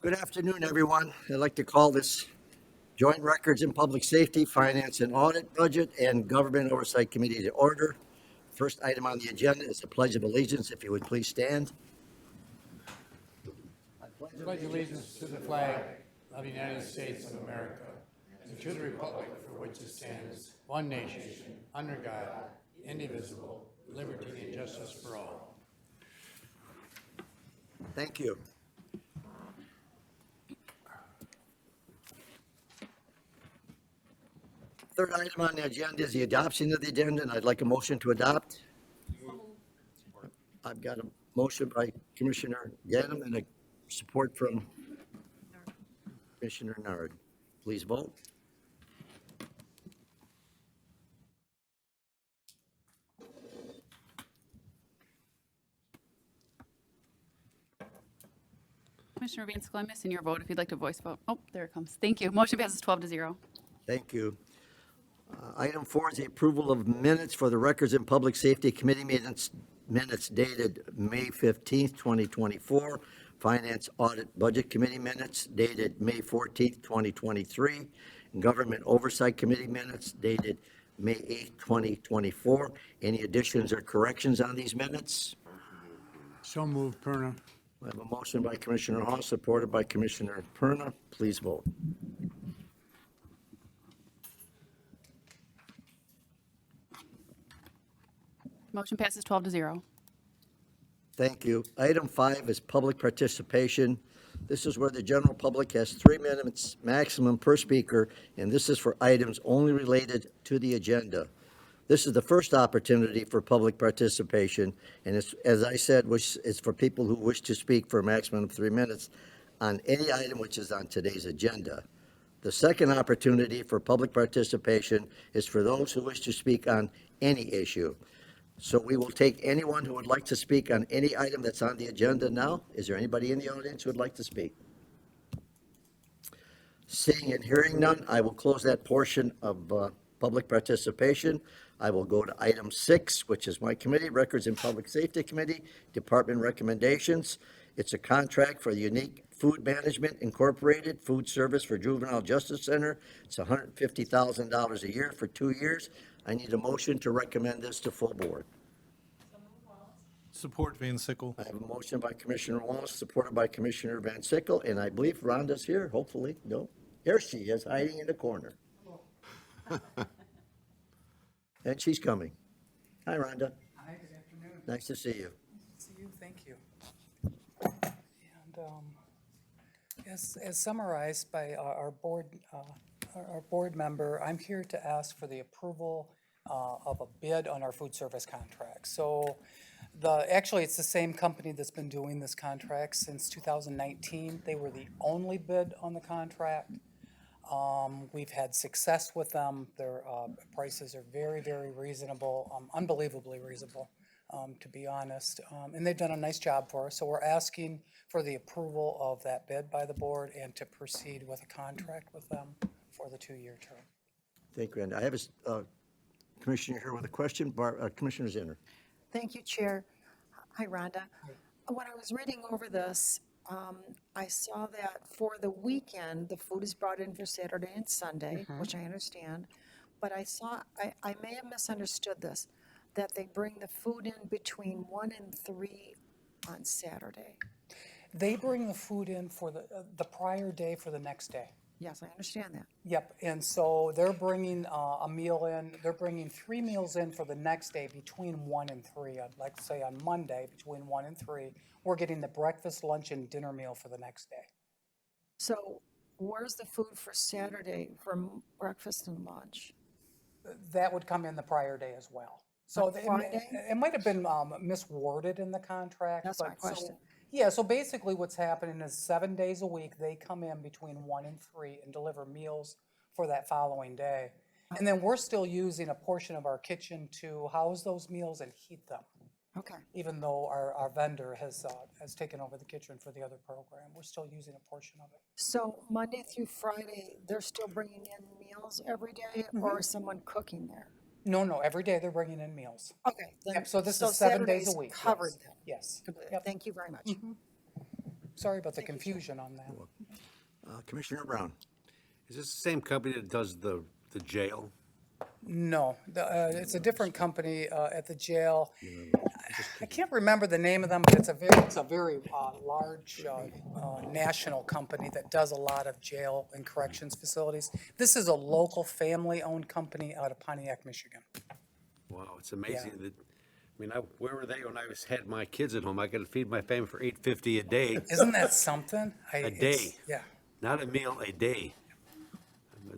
Good afternoon, everyone. I'd like to call this Joint Records and Public Safety, Finance and Audit, Budget, and Government Oversight Committee to order. First item on the agenda is the Pledge of Allegiance. If you would please stand. Pledge allegiance to the flag of the United States of America and to the republic for which it stands, one nation, under God, indivisible, liberty and justice for all. Thank you. Third item on the agenda is the adoption of the agenda, and I'd like a motion to adopt. I've got a motion by Commissioner Gaddam and a support from Commissioner Nard. Please vote. Commissioner Van Sickle, I'm missing your vote if you'd like to voice vote. Oh, there it comes. Thank you. Motion passes 12-0. Thank you. Item 4 is the approval of minutes for the Records and Public Safety Committee minutes dated May 15th, 2024. Finance Audit Budget Committee minutes dated May 14th, 2023. And Government Oversight Committee minutes dated May 8th, 2024. Any additions or corrections on these minutes? So moved, Perna. I have a motion by Commissioner Hall, supported by Commissioner Perna. Please vote. Motion passes 12-0. Thank you. Item 5 is public participation. This is where the general public has 3 minutes maximum per speaker, and this is for items only related to the agenda. This is the first opportunity for public participation, and it's, as I said, it's for people who wish to speak for a maximum of 3 minutes on any item which is on today's agenda. The second opportunity for public participation is for those who wish to speak on any issue. So we will take anyone who would like to speak on any item that's on the agenda now. Is there anybody in the audience who would like to speak? Seeing and hearing none, I will close that portion of public participation. I will go to item 6, which is my committee, Records and Public Safety Committee, Department recommendations. It's a contract for the Unique Food Management Incorporated Food Service for Juvenile Justice Center. It's $150,000 a year for 2 years. I need a motion to recommend this to full board. Support Van Sickle. I have a motion by Commissioner Wallace, supported by Commissioner Van Sickle, and I believe Rhonda's here, hopefully. No? Here she is, hiding in the corner. And she's coming. Hi, Rhonda. Hi, good afternoon. Nice to see you. See you, thank you. And as summarized by our board member, I'm here to ask for the approval of a bid on our food service contract. So actually, it's the same company that's been doing this contract since 2019. They were the only bid on the contract. We've had success with them. Their prices are very, very reasonable, unbelievably reasonable, to be honest. And they've done a nice job for us. So we're asking for the approval of that bid by the board and to proceed with a contract with them for the 2-year term. Thank you, Rhonda. I have a commissioner here with a question. Commissioner Zinner. Thank you, Chair. Hi, Rhonda. When I was reading over this, I saw that for the weekend, the food is brought in for Saturday and Sunday, which I understand. But I may have misunderstood this, that they bring the food in between 1 and 3 on Saturday. They bring the food in for the prior day for the next day. Yes, I understand that. Yep, and so they're bringing a meal in, they're bringing 3 meals in for the next day between 1 and 3. I'd like to say on Monday, between 1 and 3, we're getting the breakfast, lunch, and dinner meal for the next day. So where's the food for Saturday for breakfast and lunch? That would come in the prior day as well. So On Friday? it might have been misworded in the contract. That's my question. Yeah, so basically what's happening is 7 days a week, they come in between 1 and 3 and deliver meals for that following day. And then we're still using a portion of our kitchen to house those meals and heat them. Okay. Even though our vendor has taken over the kitchen for the other program, we're still using a portion of it. So Monday through Friday, they're still bringing in meals every day, or is someone cooking there? No, every day they're bringing in meals. Okay. Then, Yep, so this is 7 days a Saturday's week. covered yes. then? Yes. Yep. Thank you very much. Sorry about the confusion on that. Commissioner Brown? Is this the same company that does the jail? No, it's a different company at the jail. I can't remember the name of them, but it's a very large national company that does a lot of jail and corrections facilities. This is a local family-owned company out of Pontiac, Michigan. Wow, it's amazing that, I mean, where were they when I had my kids at home? I could feed my family for $8.50 a day, Isn't that something? a day. Yeah. Not a meal, a day.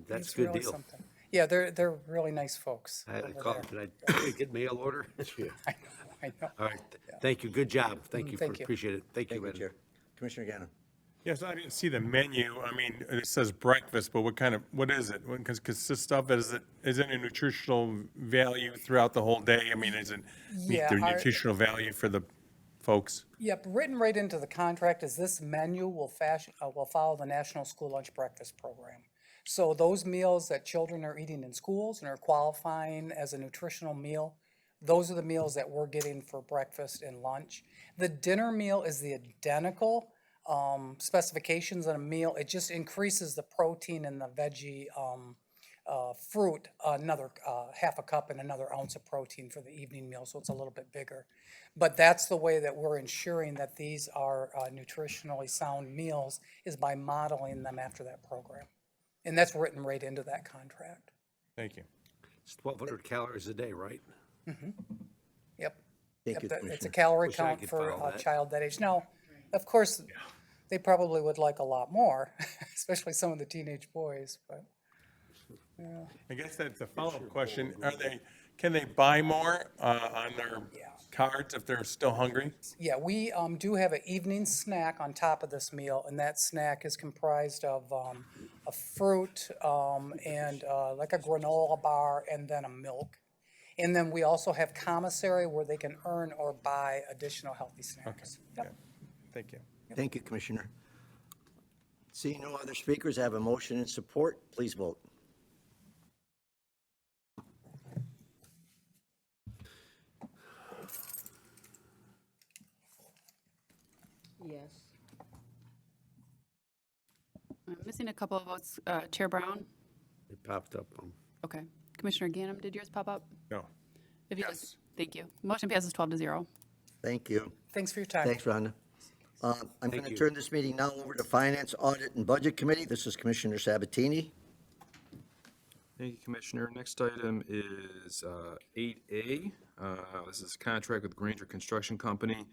That's it's a good really deal. something. Yeah, they're really nice folks. I had to over call, there. can I get mail order? I know. All right, thank you, good job. Thank you, thank you. appreciate it. Thank you, Thank you, Ed. Chair. Commissioner Gannon? Yes, I didn't see the menu. I mean, it says breakfast, but what is it? Because consists of, is it a nutritional value throughout the whole day? I mean, is it meet Yeah, the nutritional value for the folks? Yep, written right into the contract is this menu will follow the National School Lunch Breakfast Program. So those meals that children are eating in schools and are qualifying as a nutritional meal, those are the meals that we're getting for breakfast and lunch. The dinner meal is the identical specifications on a meal. It just increases the protein and the veggie fruit, another half a cup and another ounce of protein for the evening meal, so it's a little bit bigger. But that's the way that we're ensuring that these are nutritionally sound meals, is by modeling them after that program. And that's written right into that contract. Thank you. It's 1,200 calories a day, right? Yep. Thank Yep, you, It's a Commissioner. calorie Wish I count could for follow a that. child that age. Now, of course, they probably would like a lot more, especially some of the teenage boys, but. I guess that's a follow-up question. Can they buy more on their cards if they're still hungry? Yeah, we do have an evening snack on top of this meal, and that snack is comprised of a fruit and like a granola bar and then a milk. And then we also have commissary where they can earn or buy additional healthy snacks. Yep. Okay. Thank you. Thank you, Commissioner. Seeing no other speakers, I have a motion in support. Please vote. Yes. I'm missing a couple of votes. Chair Brown? It popped up. Okay. Commissioner Ganem, did yours pop up? No. If you yes. Thank you. Motion passes 12-0. Thank you. Thanks for your time. Thanks, Rhonda. I'm going to you. turn this meeting now over to Finance, Audit, and Budget Committee. This is Commissioner Sabatini. Thank you, Commissioner. Next item is 8A. This is a contract with Granger Construction Company,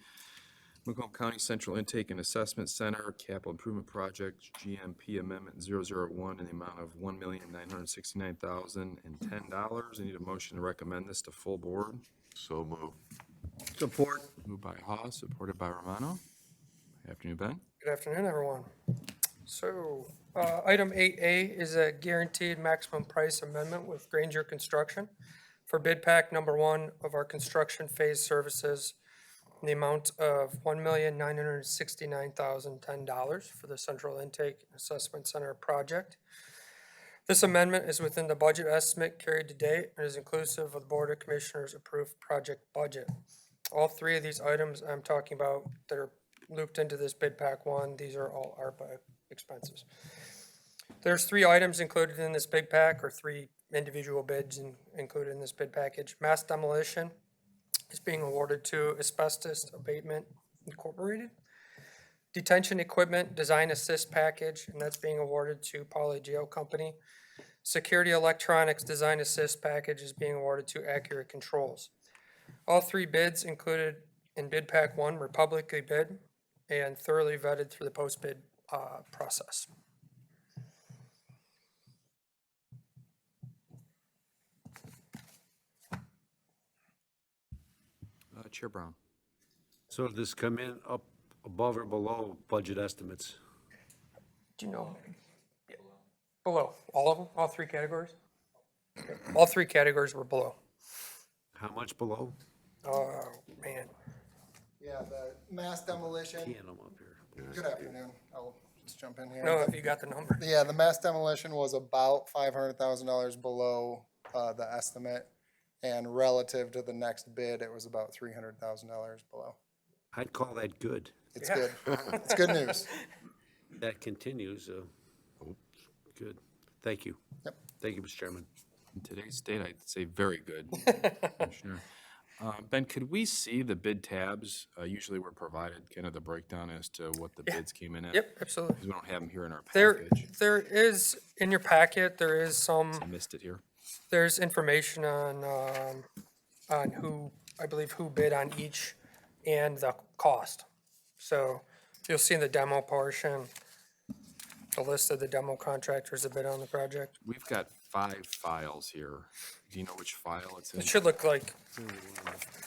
Macomb County Central Intake and Assessment Center, Capital Improvement Project, GMP Amendment 001 in the amount of $1,969,010. I need a motion to recommend this to full board. So move. Support. Moved by Haas, supported by Romano. Afternoon, Ben. Good afternoon, everyone. So, item 8A is a guaranteed maximum price amendment with Granger Construction for bid pack number 1 of our construction phase services in the amount of $1,969,010 for the Central Intake Assessment Center project. This amendment is within the budget estimate carried to date and is inclusive of the Board of Commissioners approved project budget. All three of these items I'm talking about that are looped into this bid pack 1, these are all ARPA expenses. There's 3 items included in this bid pack, or 3 individual bids included in this bid package. Mass demolition is being awarded to Asbestos Abatement Incorporated. Detention equipment design assist package, and that's being awarded to Poly Jail Company. Security electronics design assist package is being awarded to Accurate Controls. All 3 bids included in bid pack 1 were publicly bid and thoroughly vetted through the post-bid process. Chair Brown. So did this come in up above or below budget estimates? Do you know? Yeah. Below, all of them, all 3 categories? All 3 categories were below. How much below? Oh, man. Yeah, the mass demolition, Can I'm up here. good afternoon, I'll just jump in here. No, if you got the number. Yeah, the mass demolition was about $500,000 below the estimate, and relative to the next bid, it was about $300,000 below. I'd call that good. It's good. It's good news. That continues, good. Thank you. Yep. Thank you, Mr. Chairman. In today's state, I'd say very good, Commissioner. Ben, could we see the bid tabs? Usually we're provided kind of the breakdown as to what the bids came in at. Yep, absolutely. Because we don't have them here in our There, package. there is, in your packet, there is some, I missed it here. there's information on who, I believe who bid on each and the cost. So you'll see in the demo portion, the list of the demo contractors that bid on the project. We've got 5 files here. Do you know which file it's in? It should look like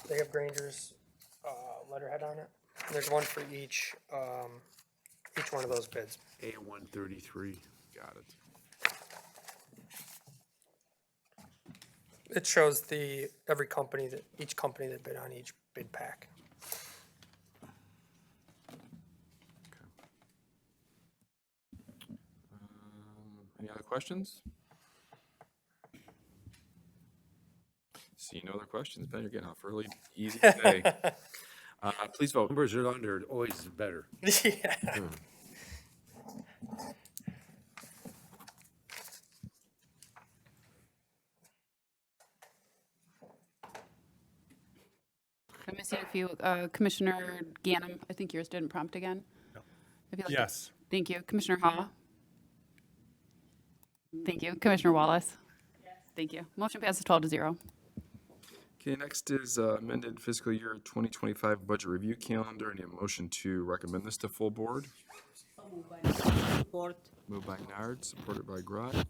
they have Granger's letterhead on it. There's one for each one of those bids. A133. Got it. It shows each company that bid on each bid pack. Any other questions? See no other questions. Ben, you're getting off early, easy today. Please vote. Numbers are under, always better. Yeah. I'm missing a few. Commissioner Ganem, I think yours didn't prompt again. If you'd like to- Yes. Thank you. Commissioner Haw? Thank you. Commissioner Wallace? Thank you. Motion passes 12-0. Okay, next is amended fiscal year 2025 budget review calendar. I need a motion to recommend this to full board. Support. Moved by Nard, supported by Grodd.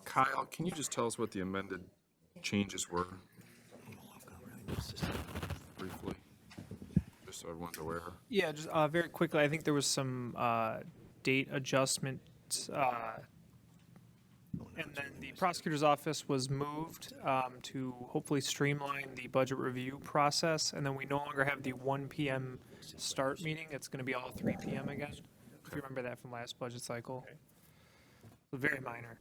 Kyle, can you just tell us what the amended changes were? Briefly, just so everyone's aware. Yeah, just very quickly, I think there was some date adjustment, and then the prosecutor's office was moved to hopefully streamline the budget review process, and then we no longer have the 1 p.m. start meeting. It's going to be all 3 p.m. again, if you remember that from last budget cycle. So very minor.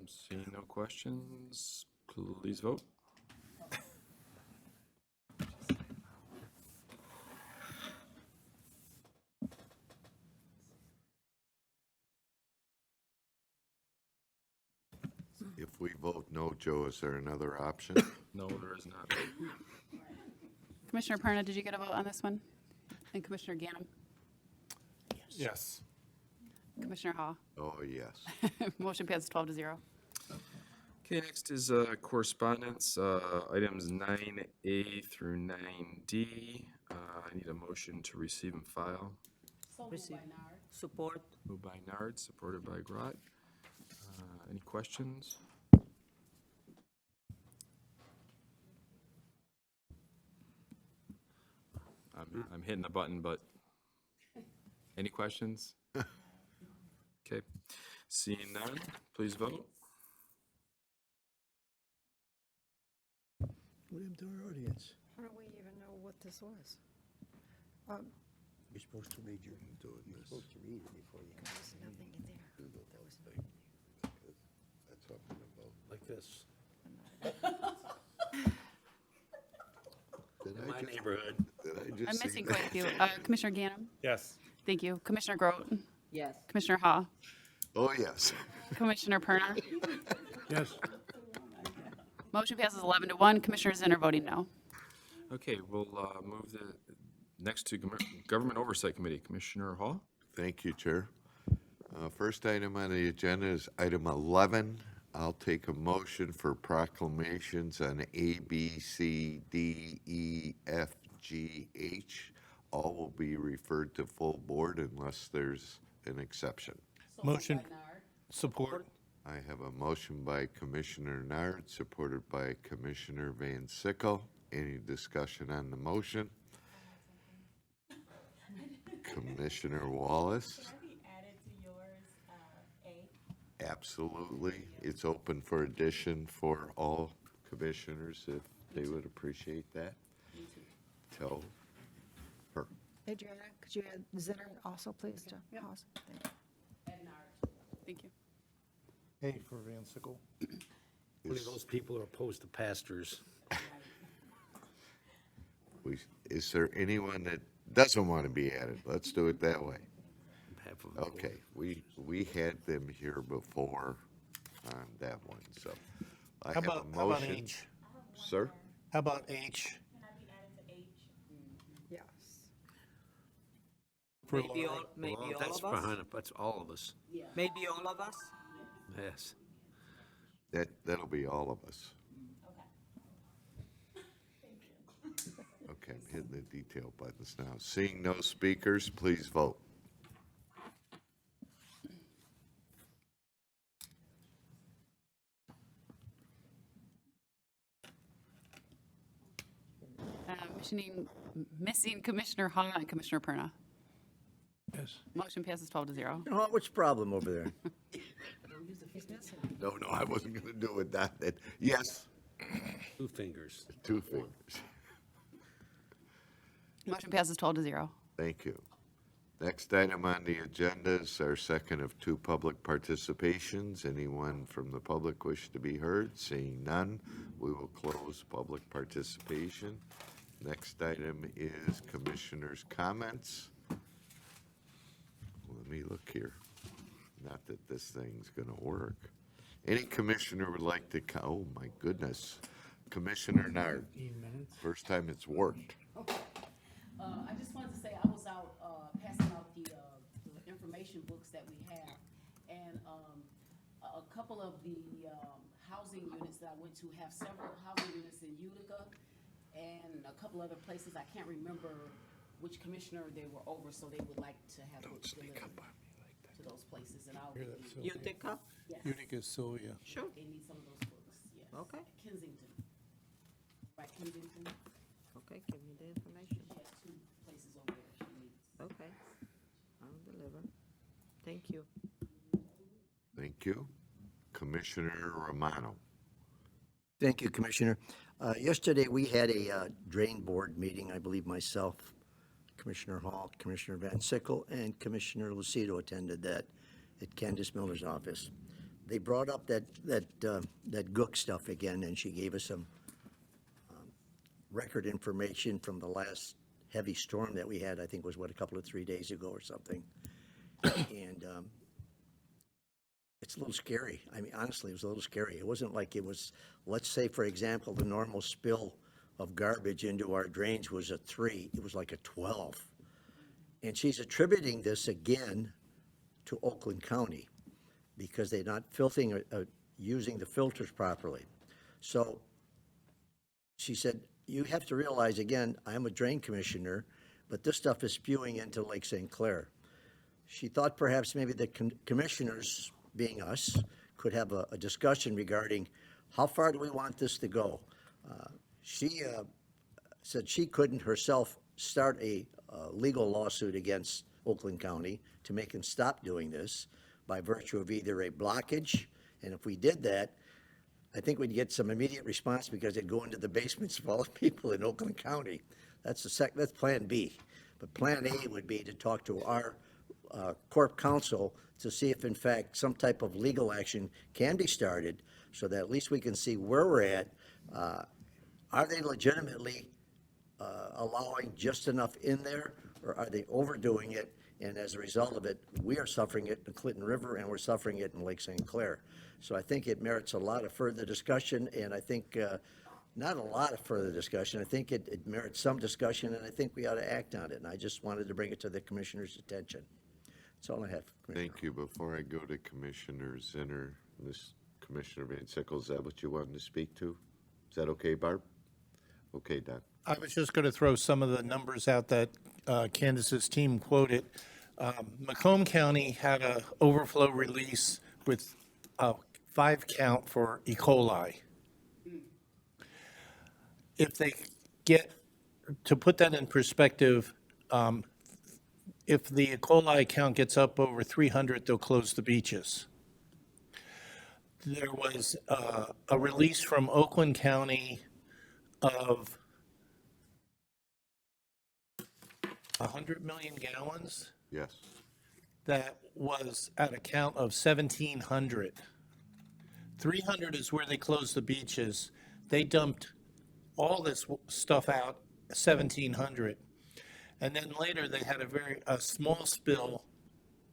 Seeing no questions, please vote. If we vote no, Joe, is there another option? No, there is not. Commissioner Perna, did you get a vote on this one? And Commissioner Ganem? Yes. Commissioner Haw? Oh, yes. Motion passes 12-0. Okay, next is correspondence, items 9A through 9D. I need a motion to receive and file. Receive. Support. Moved by Nard, supported by Grott. Any questions? I'm hitting the button, but any questions? Okay, seeing none, please vote. What happened to our audience? How do we even know what this was? You're supposed to read your, you're supposed to read it before you. There's nothing in there. That's up in the vote. Like this. Did In I my just- neighborhood. Did I just I'm see missing that? quite a few. Commissioner Ganem? Yes. Thank you. Commissioner Grote? Yes. Commissioner Haw? Oh, yes. Commissioner Perna? Yes. Motion passes 11-1. Commissioner Zinner voting no. Okay, we'll move the next to Government Oversight Committee. Commissioner Hall? Thank you, Chair. First item on the agenda is item 11. I'll take a motion for proclamations on A, B, C, D, E, F, G, H. All will be referred to full board unless there's an exception. Motion. Support. I have a motion by Commissioner Nard, supported by Commissioner Van Sickle. Any discussion on the motion? Commissioner Wallace? Absolutely. It's open for addition for all commissioners if they would appreciate that. Tell her. Adriana, could you add Zinner also, please, to Haas? Thank you. Thank you. A for Van Sickle. Only those people are opposed to pastors. Is there anyone that doesn't want to be added? Let's do it that way. Half of it. Okay, we had them here before on that one, so I have a How about motion. H? Sir? How about H? Yes. Maybe all, Well, maybe all that's of us? behind, that's all of us, Maybe all of us? yes. That'll be all of us. Okay, I'm hitting the detail buttons now. Seeing no speakers, please vote. Missing Commissioner Hall and Commissioner Perna. Yes. Motion passes 12-0. Oh, what's the problem over there? No, I wasn't gonna do it that. Yes, 2 fingers. 2 fingers. Motion passes 12-0. Thank you. Next item on the agenda is our second of 2 public participations. Anyone from the public wish to be heard? Seeing none, we will close public participation. Next item is commissioners' comments. Let me look here. Not that this thing's gonna work. Any commissioner would like to, oh my goodness. Commissioner Nard, 15 minutes. first time it's worked. I just wanted to say, I was out, passing out the information books that we have. And, a couple of the, housing units that I went to have several housing units in Utica and a couple other places. I can't remember which commissioner they were over, so they would like to have books delivered to those places, and I'll. Utica? Yes. Utica, Sylvia. Sure. They need some of those books, yes. Okay. Kensington. Right, Kensington. Okay, give me the information. She has 2 places over there she needs. Okay, I'll deliver. Thank you. Thank you. Commissioner Romano. Thank you, Commissioner. Yesterday, we had a drain board meeting, I believe myself, Commissioner Hall, Commissioner Van Sickle, and Commissioner Lucido attended that at Candace Miller's office. They brought up that Gook stuff again, and she gave us some record information from the last heavy storm that we had, I think was what, a couple of 3 days ago or something. And it's a little scary. I mean, honestly, it was a little scary. It wasn't like it was, let's say, for example, the normal spill of garbage into our drains was a 3. It was like a 12. And she's attributing this again to Oakland County because they're not filtering, using the filters properly. So she said, you have to realize, again, I'm a drain commissioner, but this stuff is spewing into Lake St. Clair. She thought perhaps maybe the commissioners, being us, could have a discussion regarding how far do we want this to go. She said she couldn't herself start a legal lawsuit against Oakland County to make them stop doing this by virtue of either a blockage, and if we did that, I think we'd get some immediate response because it'd go into the basements of all the people in Oakland County. That's Plan B. But Plan A would be to talk to our Corp Counsel to see if in fact some type of legal action can be started so that at least we can see where we're at. Are they legitimately allowing just enough in there, or are they overdoing it? And as a result of it, we are suffering it in the Clinton River and we're suffering it in Lake St. Clair. So I think it merits a lot of further discussion, and I think not a lot of further discussion. I think it merits some discussion, and I think we ought to act on it. And I just wanted to bring it to the commissioner's attention. That's all I have, Commissioner. Thank you. Before I go to Commissioner Zinner, this Commissioner Van Sickle, is that what you wanted to speak to? Is that okay, Barb? Okay, Don. I was just going to throw some of the numbers out that Candace's team quoted. Macomb County had a overflow release with 5 count for E. coli. If they get, to put that in perspective, if the E. coli count gets up over 300, they'll close the beaches. There was a release from Oakland County of 100 million gallons. Yes. That was at a count of 1,700. 300 is where they closed the beaches. They dumped all this stuff out 1,700. And then later, they had a small spill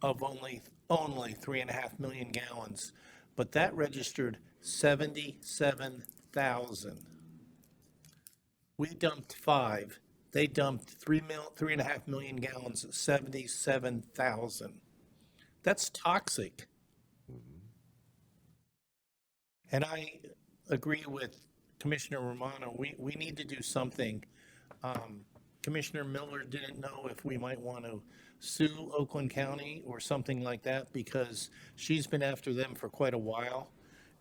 of only 3.5 million gallons, but that registered 77,000. We dumped 5. They dumped 3.5 million gallons, 77,000. That's toxic. And I agree with Commissioner Romano. We need to do something. Commissioner Miller didn't know if we might want to sue Oakland County or something like that because she's been after them for quite a while.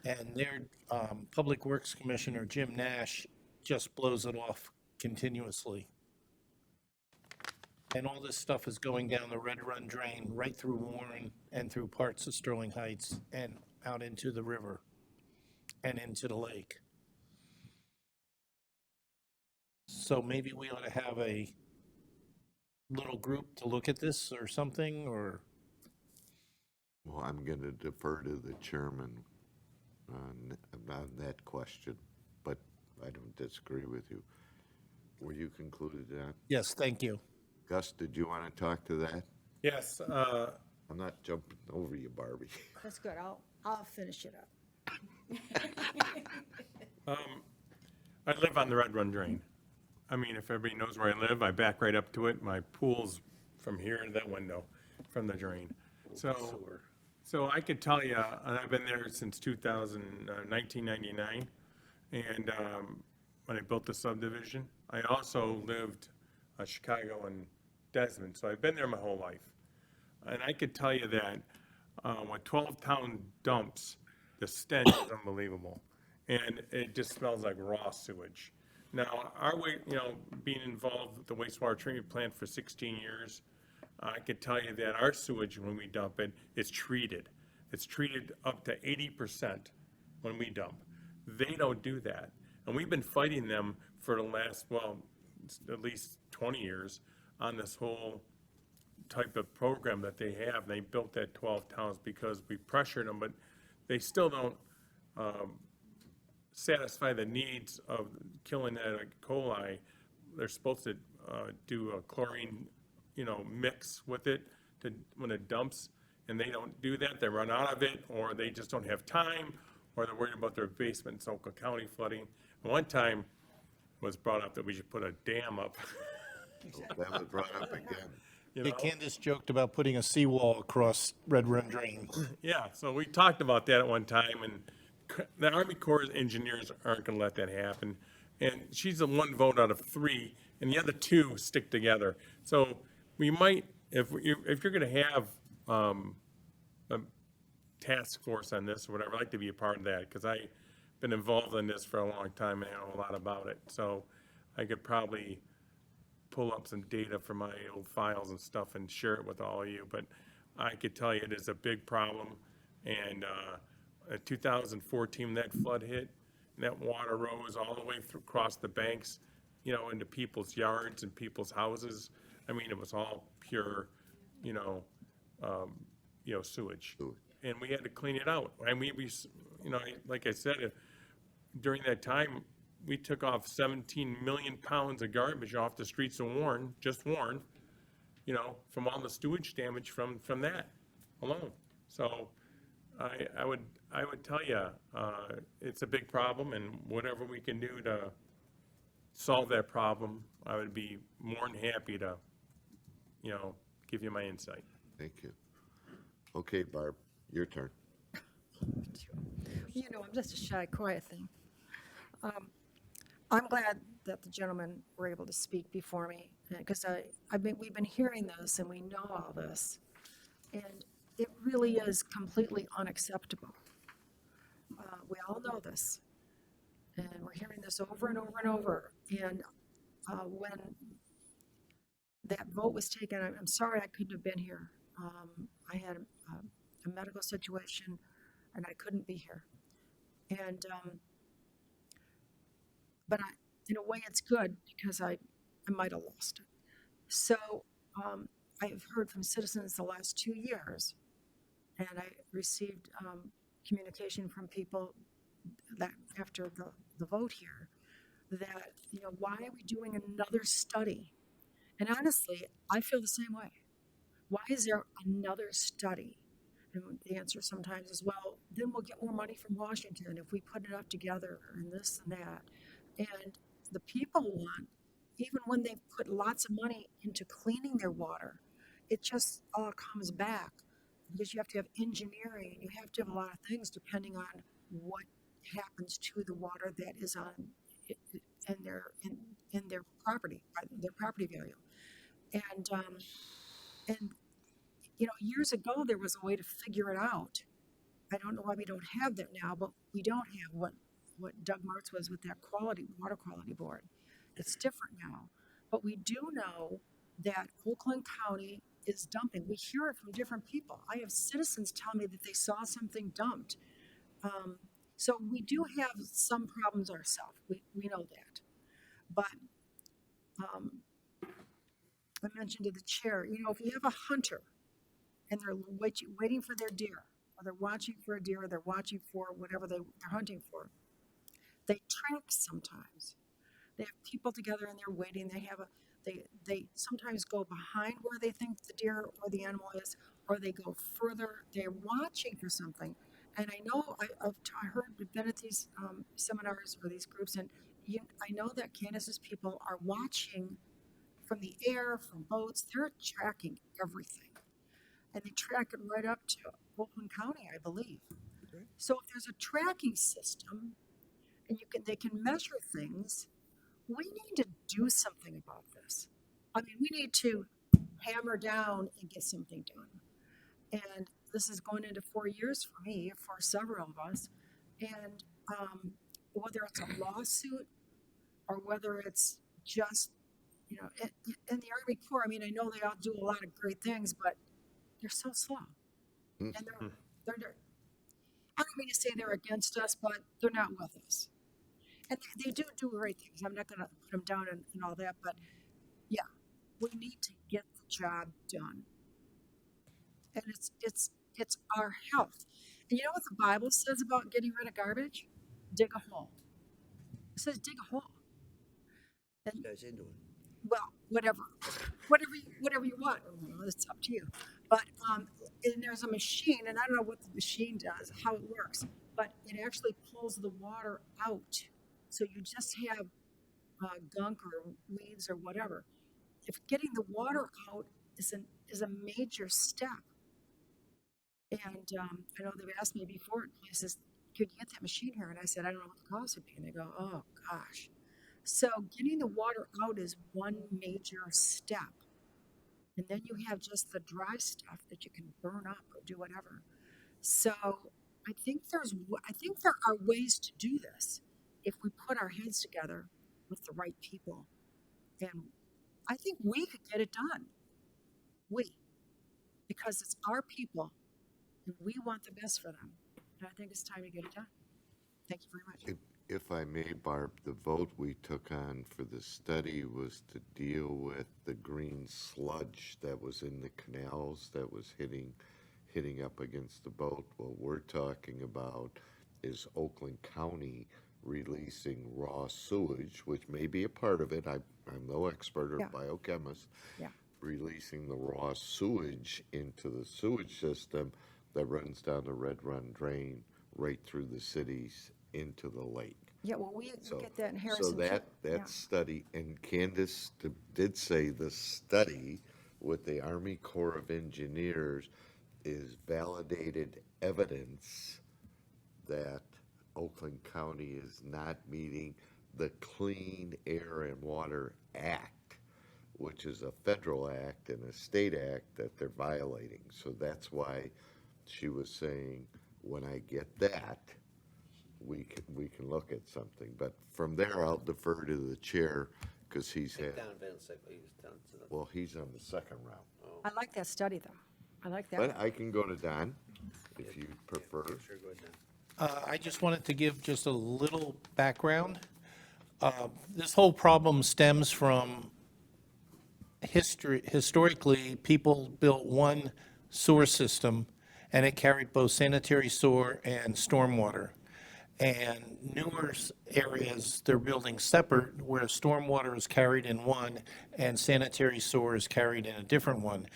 And their Public Works Commissioner, Jim Nash, just blows it off continuously. And all this stuff is going down the Red Run Drain, right through Warren and through parts of Sterling Heights and out into the river and into the lake. So maybe we ought to have a little group to look at this or something, or? Well, I'm going to defer to the chairman on that question, but I don't disagree with you. Were you concluded that? Yes, thank you. Gus, did you want to talk to that? Yes, I'm not jumping over you, Barbie. That's good. I'll finish it up. I live on the Red Run Drain. I mean, if everybody knows where I live, I back right up to it. My pool's from here to that window, from the drain. So I could tell you, and I've been there since 1999, and when I built the subdivision. I also lived Chicago and Desmond, so I've been there my whole life. And I could tell you that with 12-town dumps, the stench is unbelievable. And it just smells like raw sewage. Now, being involved with the wastewater treatment plant for 16 years, I could tell you that our sewage, when we dump it, is treated. It's treated up to 80% when we dump. They don't do that. And we've been fighting them for the last, at least 20 years on this whole type of program that they have. They built that 12 towns because we pressured them, but they still don't satisfy the needs of killing that E. coli. They're supposed to do a chlorine, mix with it when it dumps, and they don't do that. They run out of it, or they just don't have time, or they're worried about their basement in Oakland County flooding. And one time was brought up that we should put a dam up. That was brought up again. Hey, Candace joked about putting a seawall across Red Run Drain. Yeah, so we talked about that at one time, and the Army Corps of Engineers aren't going to let that happen. And she's the one vote out of 3, and the other 2 stick together. So we might, if you're going to have a task force on this or whatever, I'd like to be a part of that, because I've been involved in this for a long time and I know a lot about it. So I could probably pull up some data from my old files and stuff and share it with all of you. But I could tell you it is a big problem. And in 2014, that flood hit, and that water rose all the way across the banks, into people's yards and people's houses. I mean, it was all pure, sewage. And we had to clean it out. And we like I said, during that time, we took off 17 million pounds of garbage off the streets of Warren, just Warren, from all the sewage damage from that alone. So I would tell you, it's a big problem, and whatever we can do to solve that problem, I would be more than happy to, give you my insight. Thank you. Okay, Barb, your turn. I'm just a shy, quiet thing. I'm glad that the gentlemen were able to speak before me, because we've been hearing this and we know all this, and it really is completely unacceptable. We all know this, and we're hearing this over and over and over. And when that vote was taken, I'm sorry I couldn't have been here. I had a medical situation, and I couldn't be here. And but in a way, it's good, because I might have lost it. So I've heard from citizens the last 2 years, and I received communication from people that after the vote here, that, why are we doing another study? And honestly, I feel the same way. Why is there another study? And the answer sometimes is, well, then we'll get more money from Washington if we put it up together and this and that. And the people want, even when they put lots of money into cleaning their water, it just all comes back because you have to have engineering, you have to have a lot of things depending on what happens to the water that is on in their property value. And years ago there was a way to figure it out. I don't know why we don't have that now, but we don't have what Doug Martz was with that water quality board. It's different now. But we do know that Oakland County is dumping. We hear it from different people. I have citizens tell me that they saw something dumped. So we do have some problems ourselves. We know that. But I mentioned to the chair, if you have a hunter and they're waiting for their deer, or they're watching for a deer, or they're watching for whatever they're hunting for, they track sometimes. They have people together and they're waiting. They sometimes go behind where they think the deer or the animal is, or they go further. They're watching for something. And I know I heard, we've been at these seminars or these groups, and I know that Candace's people are watching from the air, from boats. They're tracking everything. And they track it right up to Oakland County, I believe. Okay. So if there's a tracking system and they can measure things, we need to do something about this. I mean, we need to hammer down and get something done. And this is going into 4 years for me, for several of us. And whether it's a lawsuit or whether it's just, in the Army Corps, I mean, I know they all do a lot of great things, but they're so slow. And they're I don't mean to say they're against us, but they're not with us. And they do great things. I'm not going to put them down and all that, but yeah, we need to get the job done. And it's our health. And you know what the Bible says about getting rid of garbage? Dig a hole. It says dig a hole. And, Guys into it. well, whatever you want. It's up to you. But and there's a machine, and I don't know what the machine does, how it works, but it actually pulls the water out. So you just have gunk or weeds or whatever. If getting the water out is a major step. And I know they've asked me before at places, could you get that machine here? And I said, I don't know what the cost would be. And they go, oh gosh. So getting the water out is one major step. And then you have just the dry stuff that you can burn up or do whatever. So I think there are ways to do this if we put our heads together with the right people. And I think we could get it done. Because it's our people and we want the best for them. And I think it's time to get it done. Thank you very much. If I may, Barb, the vote we took on for the study was to deal with the green sludge that was in the canals that was hitting up against the boat. What we're talking about is Oakland County releasing raw sewage, which may be a part of it. I'm no expert or biochemist. Yeah. Releasing the raw sewage into the sewage system that runs down the Red Run Drain right through the cities into the lake. Yeah, well, we get that in Harrison. So that study, and Candace did say the study with the Army Corps of Engineers is validated evidence that Oakland County is not meeting the Clean Air and Water Act, which is a federal act and a state act that they're violating. So that's why she was saying, when I get that, we can look at something. But from there, I'll defer to the chair, because he's had, well, he's on the second round. I like that study, though. I like that. But I can go to Don, if you prefer. Sure, go ahead, Dan. I just wanted to give just a little background. This whole problem stems from historically, people built one sewer system, and it carried both sanitary sewer and stormwater. And newer areas, they're building separate, where stormwater is carried in one and sanitary sewer is carried in a different one.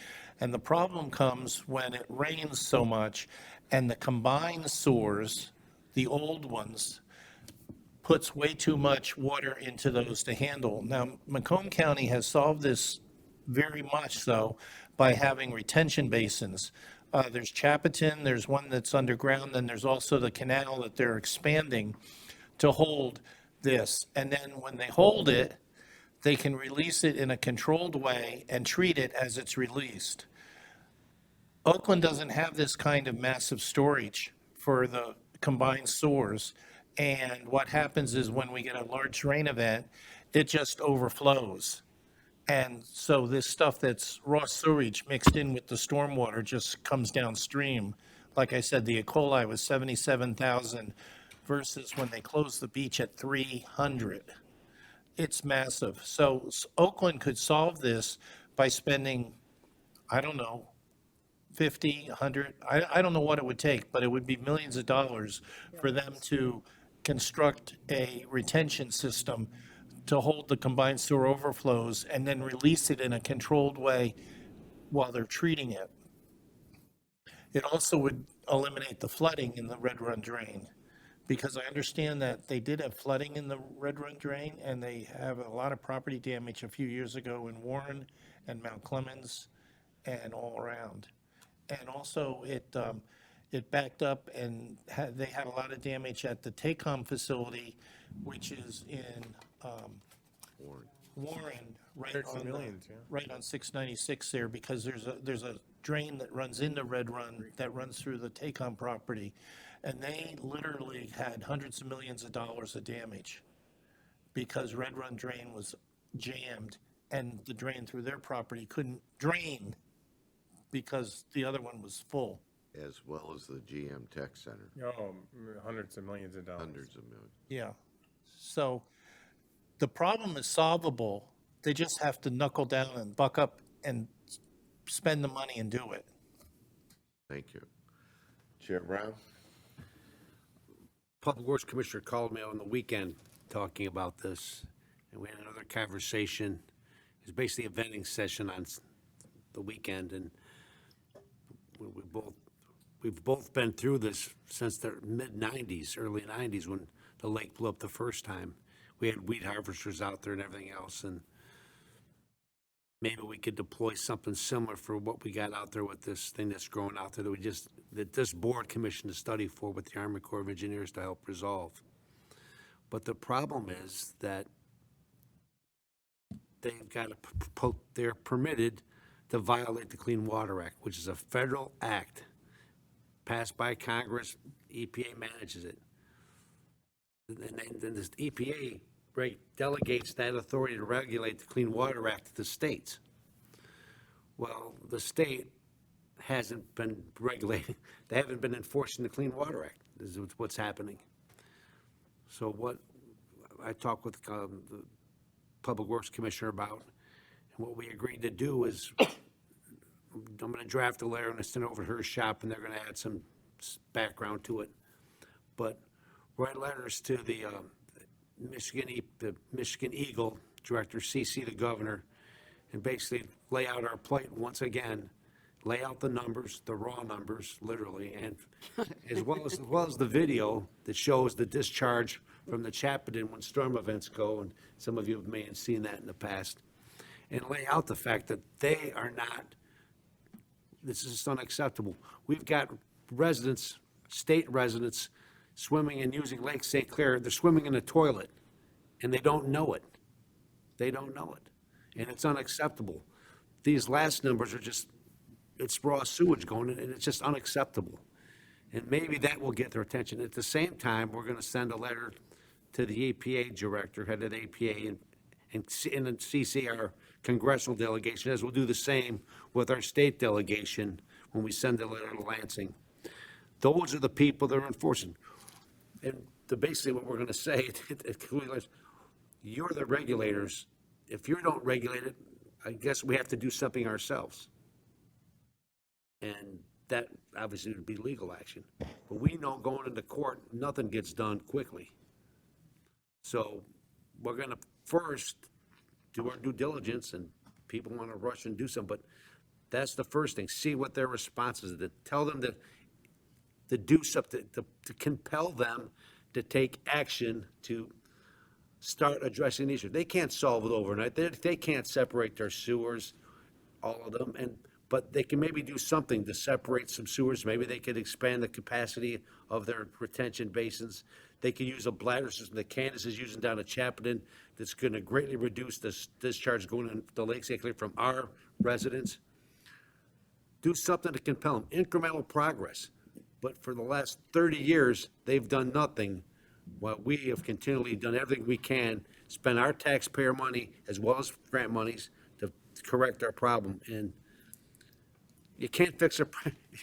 And the problem comes when it rains so much and the combined sewers, the old ones, puts way too much water into those to handle. Now, Macomb County has solved this very much so by having retention basins. There's Chapatin, there's one that's underground, then there's also the canal that they're expanding to hold this. And then when they hold it, they can release it in a controlled way and treat it as it's released. Oakland doesn't have this kind of massive storage for the combined sewers. And what happens is when we get a large rain event, it just overflows. And so this stuff that's raw sewage mixed in with the stormwater just comes downstream. Like I said, the E. coli was 77,000 versus when they closed the beach at 300. It's massive. So Oakland could solve this by spending, I don't know, 50, 100, I don't know what it would take, but it would be millions of dollars for them to construct a retention system to hold the combined sewer overflows and then release it in a controlled way while they're treating it. It also would eliminate the flooding in the Red Run Drain, because I understand that they did have flooding in the Red Run Drain, and they have a lot of property damage a few years ago in Warren and Mount Clemens and all around. And also it backed up and they had a lot of damage at the TACOM facility, which is in Warren, right on, millions, yeah. right on 696 there, because there's a drain that runs into Red Run that runs through the TACOM property. And they literally had hundreds of millions of dollars of damage because Red Run Drain was jammed and the drain through their property couldn't drain because the other one was full. As well as the GM Tech Center, Oh, hundreds of millions of dollars. hundreds of millions. Yeah. So the problem is solvable. They just have to knuckle down and buck up and spend the money and do it. Thank you. Chair Brown? Public Works Commissioner called me on the weekend talking about this, and we had another conversation. It was basically a venting session on the weekend, and we've both been through this since the mid-90s, early 90s, when the lake blew up the first time. We had weed harvesters out there and everything else, and maybe we could deploy something similar for what we got out there with this thing that's growing out there that this board commissioned a study for with the Army Corps of Engineers to help resolve. But the problem is that they're permitted to violate the Clean Water Act, which is a federal act passed by Congress. EPA manages it. And then this EPA delegates that authority to regulate the Clean Water Act to the states. Well, the state hasn't been regulating, they haven't been enforcing the Clean Water Act. This is what's happening. So what I talked with the Public Works Commissioner about, and what we agreed to do is, I'm going to draft a letter and send it over to her shop, and they're going to add some background to it. But write letters to the Michigan Eagle Director, CC the governor, and basically lay out our plight once again, lay out the numbers, the raw numbers, literally, and as well as the video that shows the discharge from the Chapatin when storm events go, and some of you may have seen that in the past, and lay out the fact that they are not, this is just unacceptable. We've got residents, state residents, swimming and using Lake St. Clair. They're swimming in a toilet, and they don't know it. They don't know it, and it's unacceptable. These last numbers are just, it's raw sewage going in, and it's just unacceptable. And maybe that will get their attention. At the same time, we're going to send a letter to the EPA director, head of the EPA, and CC our congressional delegation, as we'll do the same with our state delegation when we send a letter to Lansing. Those are the people that are enforcing. And basically what we're going to say, you're the regulators. If you don't regulate it, I guess we have to do something ourselves. And that obviously would be legal action. But we know going into court, nothing gets done quickly. So we're gonna first do our due diligence, and people wanna rush and do something, but that's the first thing. See what their response is, to tell them to do something, to compel them to take action to start addressing the issue. They can't solve it overnight. They can't separate their sewers, all of them, but they can maybe do something to separate some sewers. Maybe they could expand the capacity of their retention basins. They could use a bladder system that Candace is using down at Chapman that's gonna greatly reduce this discharge going into the lakes from our residents. Do something to compel them, incremental progress. But for the last 30 years, they've done nothing, while we have continually done everything we can, spend our taxpayer money as well as grant monies to correct our problem. And you can't fix it.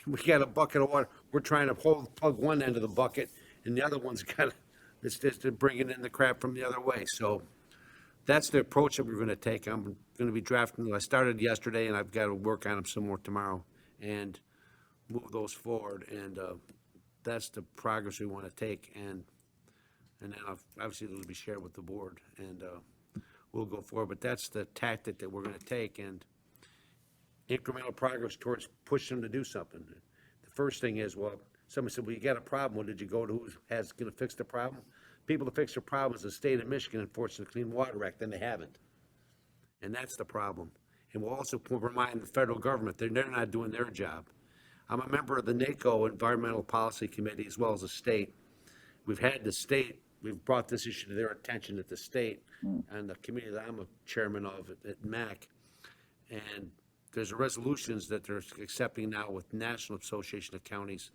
We got a bucket of water. We're trying to plug one end of the bucket, and the other one's got it's just bringing in the crap from the other way. So that's the approach that we're going to take. I'm going to be drafting. I started yesterday, and I've got to work on them some more tomorrow and move those forward. And that's the progress we want to take. And then obviously it'll be shared with the board, and we'll go forward. But that's the tactic that we're going to take, and incremental progress towards pushing them to do something. The first thing is, well, somebody said, well, you got a problem. Well, did you go to who's going to fix the problem? People to fix the problem is the state of Michigan enforcing the Clean Water Act, and they haven't. And that's the problem. And we'll also remind the federal government they're not doing their job. I'm a member of the NACO Environmental Policy Committee as well as the state. We've brought this issue to their attention at the state and the committee that I'm a chairman of at MAC. And there's resolutions that they're accepting now with National Association of Counties.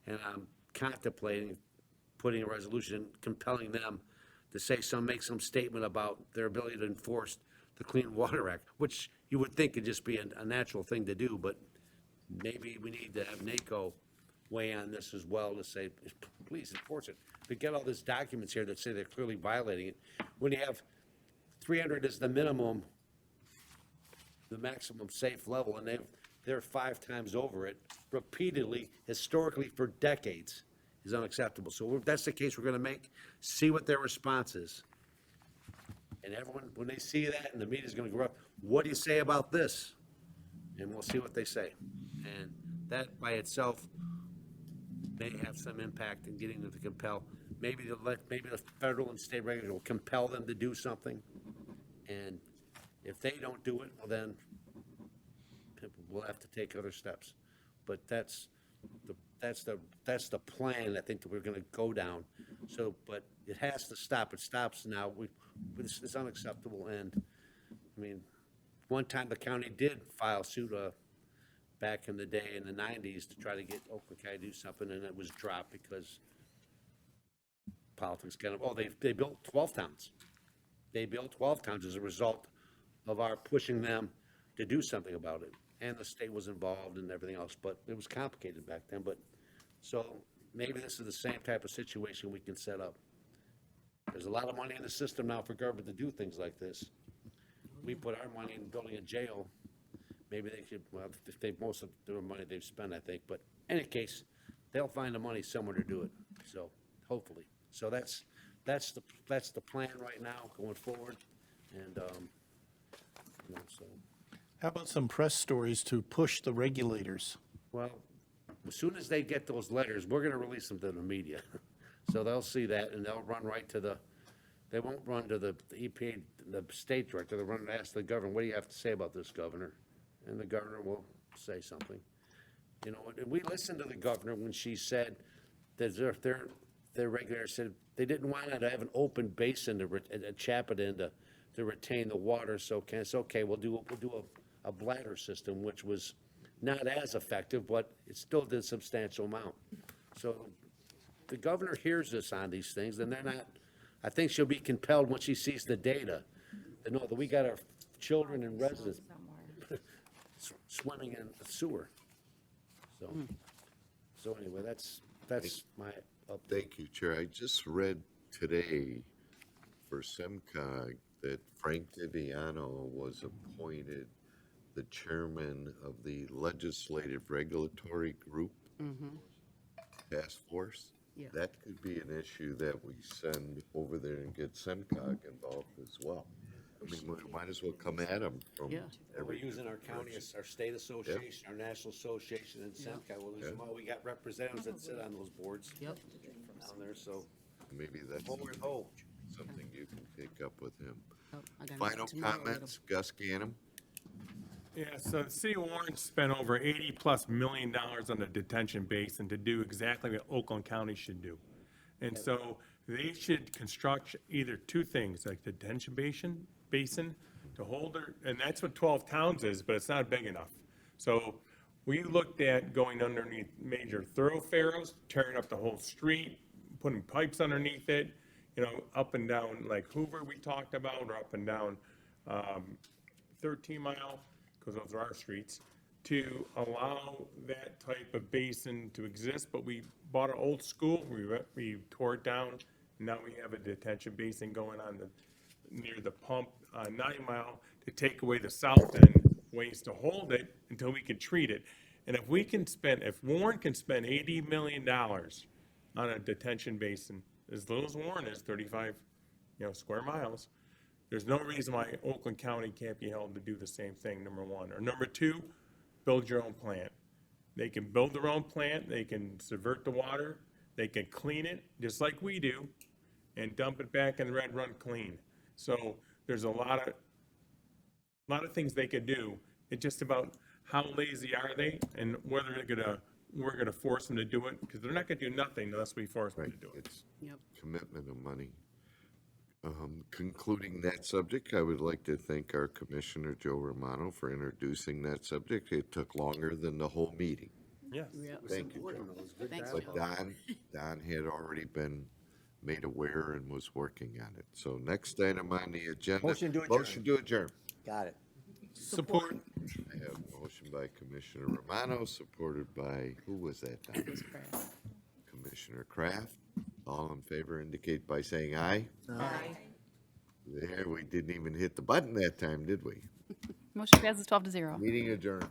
And I'm contemplating putting a resolution compelling them to make some statement about their ability to enforce the Clean Water Act, which you would think could just be a natural thing to do, but maybe we need to have NACO weigh on this as well to say, please enforce it. We get all these documents here that say they're clearly violating it. When you have 300 is the minimum, the maximum safe level, and they're 5 times over it repeatedly, historically for decades, is unacceptable. So if that's the case we're going to make, see what their response is. And everyone, when they see that, and the media's going to go up, what do you say about this? And we'll see what they say. And that by itself may have some impact in getting them to compel. Maybe the federal and state regulators will compel them to do something. And if they don't do it, well then we'll have to take other steps. But that's the plan I think that we're going to go down. So, but it has to stop. It stops now. This is unacceptable. And I mean, one time the county did file suit back in the day in the 90s to try to get Oakland County to do something, and it was dropped because politics they built 12 towns. They built 12 towns as a result of our pushing them to do something about it. And the state was involved and everything else, but it was complicated back then. But so maybe this is the same type of situation we can set up. There's a lot of money in the system now for government to do things like this. We put our money in building a jail. Maybe they should, well, most of their money they've spent, I think. But in any case, they'll find the money somewhere to do it. So hopefully. So that's the plan right now going forward. And, so. How about some press stories to push the regulators? Well, as soon as they get those letters, we're going to release them to the media. So they'll see that, and they'll run right to they won't run to the EPA, the state director. They'll run to ask the governor, what do you have to say about this, Governor? And the governor will say something. You know, and we listened to the governor when she said that their regulator said they didn't want to have an open basin at Chapman to retain the water. So it's okay, we'll do a bladder system, which was not as effective, but it still did a substantial amount. So the governor hears this on these things, and I think she'll be compelled when she sees the data to know that we got our children and residents swimming in the sewer. So anyway, that's my update. Thank you, Chair. I just read today for SEMCOG that Frank Viviano was appointed the chairman of the Legislative Regulatory Group Task Force. Yeah. That could be an issue that we send over there and get SEMCOG involved as well. I mean, we might as well come at them from Yeah. We're every. using our county, our state association, our national association, and SEMCOG. We'll use them all. We got representatives that sit on those boards Yep. down there, so maybe that's something you can take up with him. Oh, I got Final it tomorrow. comments, Gus Ganem? Yeah, so the city of Warren spent over $80+ million on the detention basin to do exactly what Oakland County should do. And so they should construct either two things, like the detention basin to hold their, and that's what 12 towns is, but it's not big enough. So we looked at going underneath major thoroughfares, tearing up the whole street, putting pipes underneath it, you know, up and down like Hoover we talked about, or up and down 13 Mile, because those are our streets, to allow that type of basin to exist. But we bought an old school, we tore it down, and now we have a detention basin going on near the pump on 9 Mile to take away the south end ways to hold it until we can treat it. And if Warren can spend $80 million on a detention basin, as little as Warren is, 35, square miles, there's no reason why Oakland County can't be held to do the same thing, number one. Or number two, build your own plant. They can build their own plant, they can subvert the water, they can clean it, just like we do, and dump it back in the Red Run clean. So there's a lot of things they could do. It's just about how lazy are they, and whether we're gonna force them to do it, because they're not gonna do nothing unless we force them to do it. It's commitment of money. Concluding that subject, I would like to thank our Commissioner Joe Romano for introducing that subject. It took longer than the whole meeting. Yes. Thank you, Joe. Thanks, But Don had already been made aware and was working on it. So next item on the agenda. Motion to adjourn. Motion to adjourn. Got it. Support. I have a motion by Commissioner Romano, supported by, who was that, Don? Commissioner Kraft. All in favor indicate by saying aye. Aye. There, we didn't even hit the button that time, did we? Motion passes 12-0. Meeting adjourned.